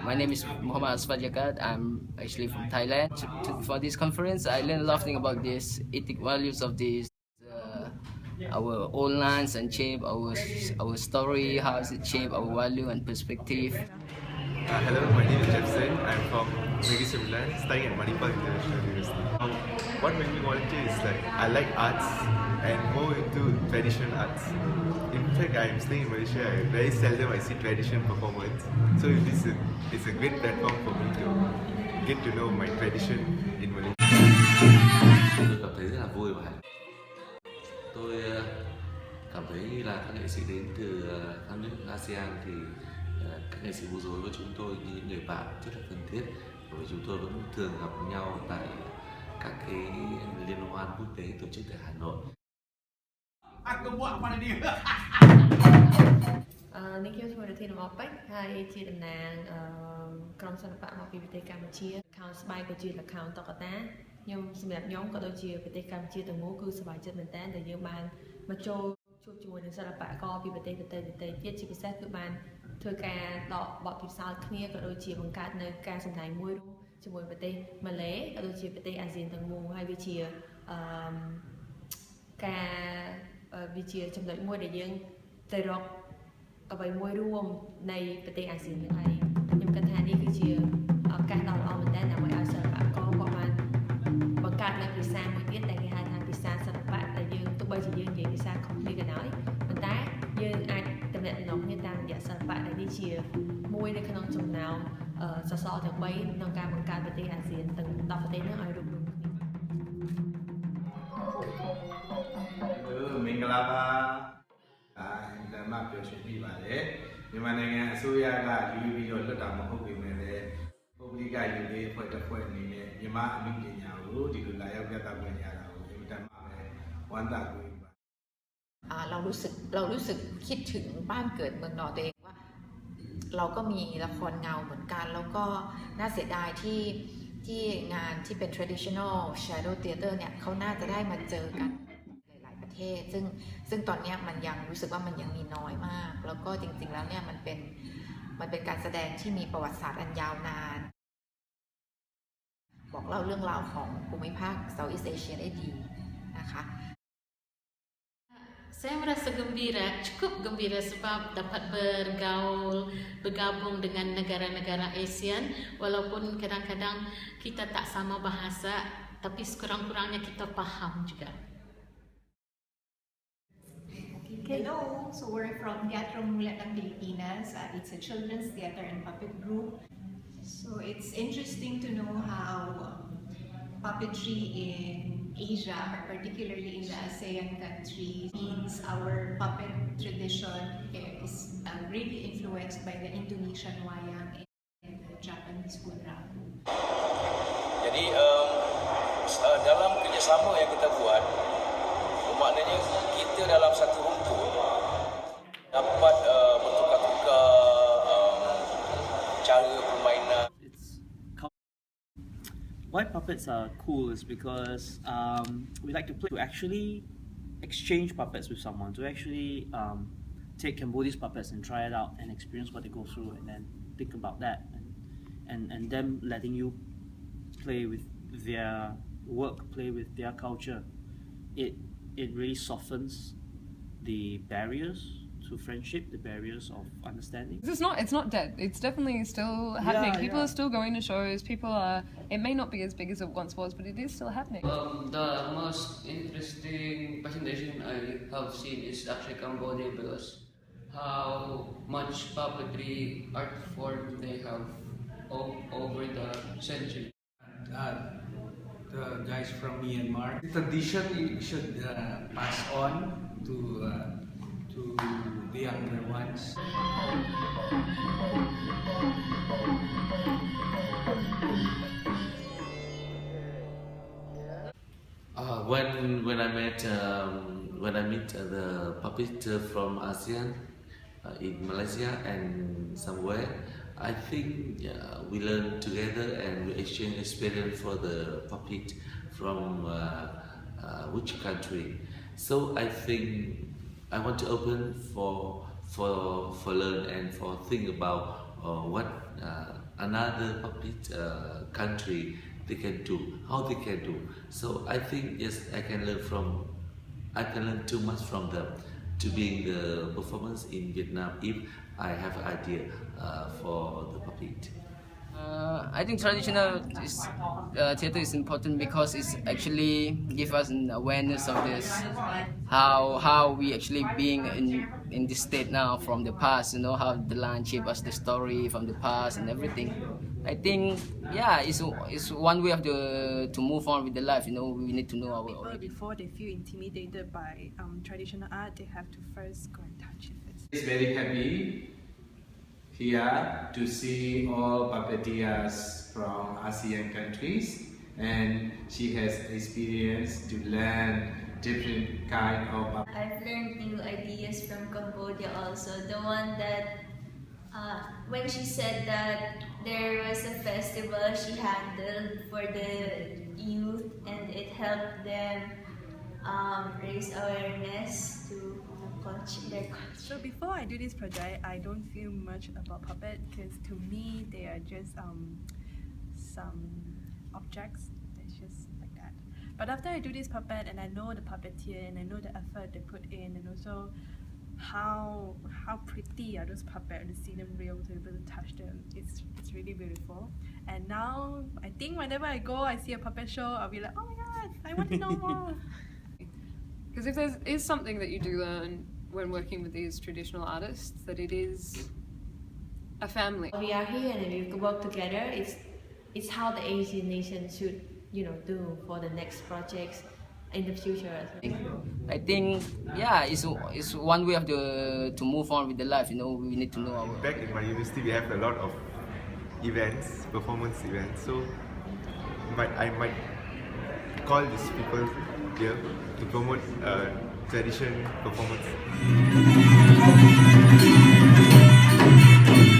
My name is Muhammad Asfad Jakat. I'm actually from Thailand. For this conference, I learned a lot of things about this ethic values of this, our old lands and shape our story, how is it shape our value and perspective. Hello, my name is Jefferson. I'm from Negeri Sembilan, studying at Manipal International University. What made me volunteer is like I like arts and more into traditional arts. In fact, I'm staying in Malaysia. Very seldom I see traditional performance. So it's a great platform for me to get to know my tradition in Malaysia. Tôi cảm thấy rất là vui và hạnh phúc. Tôi cảm thấy như là các nghệ sĩ đến từ các nước ASEAN thì các nghệ sĩ múa rối với chúng tôi như những người bạn rất là thân thiết, bởi chúng tôi vẫn thường gặp nhau tại các cái liên hoan quốc tế tổ chức tại Hà Nội. Ninh Kiêu Thua được thi làm OPEC hay chia đầm nàng trong sản phẩm học về Campuchia account spy của chia là account tọt tá nhưngសម្រាប់ខ្ញុំក៏ដូចជាប្រទេសកម្ពុជាទាំងមូលគឺសប្បាយចិត្តមែនតើដែលយើងបានមកជួបជាមួយនឹងសិល្បករពីប្រទេសដទៃទៀតជាពិសេសគឺបានធ្វើការដកបទពិសោធន៍គ្នាក៏ដូចជាបង្កើតនៅការសម្ដែងមួយរួមជាមួយប្រទេសម៉ាឡេក៏ដូចជាប្រទេសអាស៊ានទាំងមូលហើយវាជាការវាជាចំណុចមួយដែលយើងទៅរកអ្វីមួយរួមនៃប្រទេសអាស៊ានហើយខ្ញុំគិតថានេះគឺជាឱកាសដ៏ល្អមែនទែនដើម្បីឲ្យសិល្បករគាត់បានបង្កើតនៅភាសាមួយទៀតដែលគេហៅថាភាសាសិល្បៈដែលយើងទោះបីជាយើងនិយាយភាសាខុសគ្នាក៏ដោយប៉ុន្តែយើងអាចទំនាក់ទំនងគ្នាតាមរយៈសិល្បៈដែលនេះជាមួយនៅក្នុងចំណោមសសរទាំង3ក្នុងការបង្កើតប្រទេសអាស៊ានទាំង10ប្រទេសនេះឲ្យរួមគ្នាមင်္ဂလာပါဓမ္မပြောရှင်ပြပါတယ်မြန်မာနိုင်ငံအစိုးရကယူပြီးတော့လွတ်တာမဟုတ်ပေမဲ့လည်းပုဂ္ဂလိကယူလေးအဖွဲ့တစ်ဖွဲ့အနေနဲ့မြန်မာအမှုပညာကိုဒီလိုလာရောက်ပြသခွင့်ရတာကိုအင်မတန်မှပဲဝမ်းသာကိုเรารู้สึกคิดถึงบ้านเกิดเมืองนอนตัวเองว่าเราก็มีละครเงาเหมือนกันแล้วก็น่าเสียดายที่งานที่เป็น traditional shadow theater เนี่ยเขาน่าจะได้มาเจอกันหลายๆประเทศซึ่งตอนนี้มันยังรู้สึกว่ามันยังมีน้อยมากแล้วก็จริงๆแล้วเนี่ยมันเป็นการแสดงที่มีประวัติศาสตร์อันยาวนานบอกเล่าเรื่องราวของภูมิภาค Southeast Asia ได้ดีนะคะSaya merasa gembira, cukup gembira sebab dapat bergabung dengan negara-negara ASEAN walaupun kadang-kadang kita tak sama bahasa tapi sekurang-kurangnya kita faham juga. Hello, so we're from Teatro Mulatang Pilipinas. It's a children's theater and puppet group. So it's interesting to know how puppetry in Asia, or particularly in the ASEAN countries, means our puppet tradition is really influenced by the Indonesian wayang and the Japanese kunraku. Jadi dalam kerjasama yang kita buat, maknanya kita dalam satu rumpun dapat bertukar-tukar cara permainan. Why puppets are cool is because we like to actually exchange puppets with someone, to actually take Cambodia's puppets and try it out and experience what they go through and then think about that and them letting you play with their work, play with their culture. It really softens the barriers to friendship, the barriers of understanding. It's not dead. It's definitely still happening. People are still going to shows. It may not be as big as it once was, but it is still happening. The most interesting presentation I have seen is actually Cambodia, because how much puppetry art form they have over the century. The guys from Myanmar. The tradition should pass on to the younger ones. When I meet the puppeteer from ASEAN in Malaysia and somewhere, I think we learn together and we exchange experience for the puppet from which country. So I think I want to open for learn and for think about what another puppet country they can do, how they can do. So I think yes, I can learn too much from them to being the performance in Vietnam if I have an idea for the puppet. I think traditional theater is important because it's actually give us an awareness of this, how we actually being in this state now from the past, you know, how the land shape us the story from the past and everything. I think yeah, it's one way of to move on with the life. You know, we need to know our people before they feel intimidated by traditional art, they have to first go and touch it first. It's very happy here to see all puppeteers from ASEAN countries, and she has experience to learn different kind of. I've learned new ideas from Cambodia also. The one that when she said that there was a festival she handled for the youth and it helped them raise awareness to their culture. So before I do this project, I don't feel much about puppet because to me they are just some objects. It's just like that. But after I do this puppet and I know the puppeteer and I know the effort they put in, and also how pretty are those puppets to see them real, to be able to touch them, it's really beautiful. And now I think whenever I go, I see a puppet show, I'll be like, oh my god, I want to know more. Because if there is something that you do learn when working with these traditional artists, that it is a family. We are here and we work together. It's how the Asian nation should, you know, do for the next projects in the future. I think yeah, it's one way of to move on with the life. You know, we need to know our. Back in my university, we have a lot of events, performance events. So I might call these people here to promote tradition performance.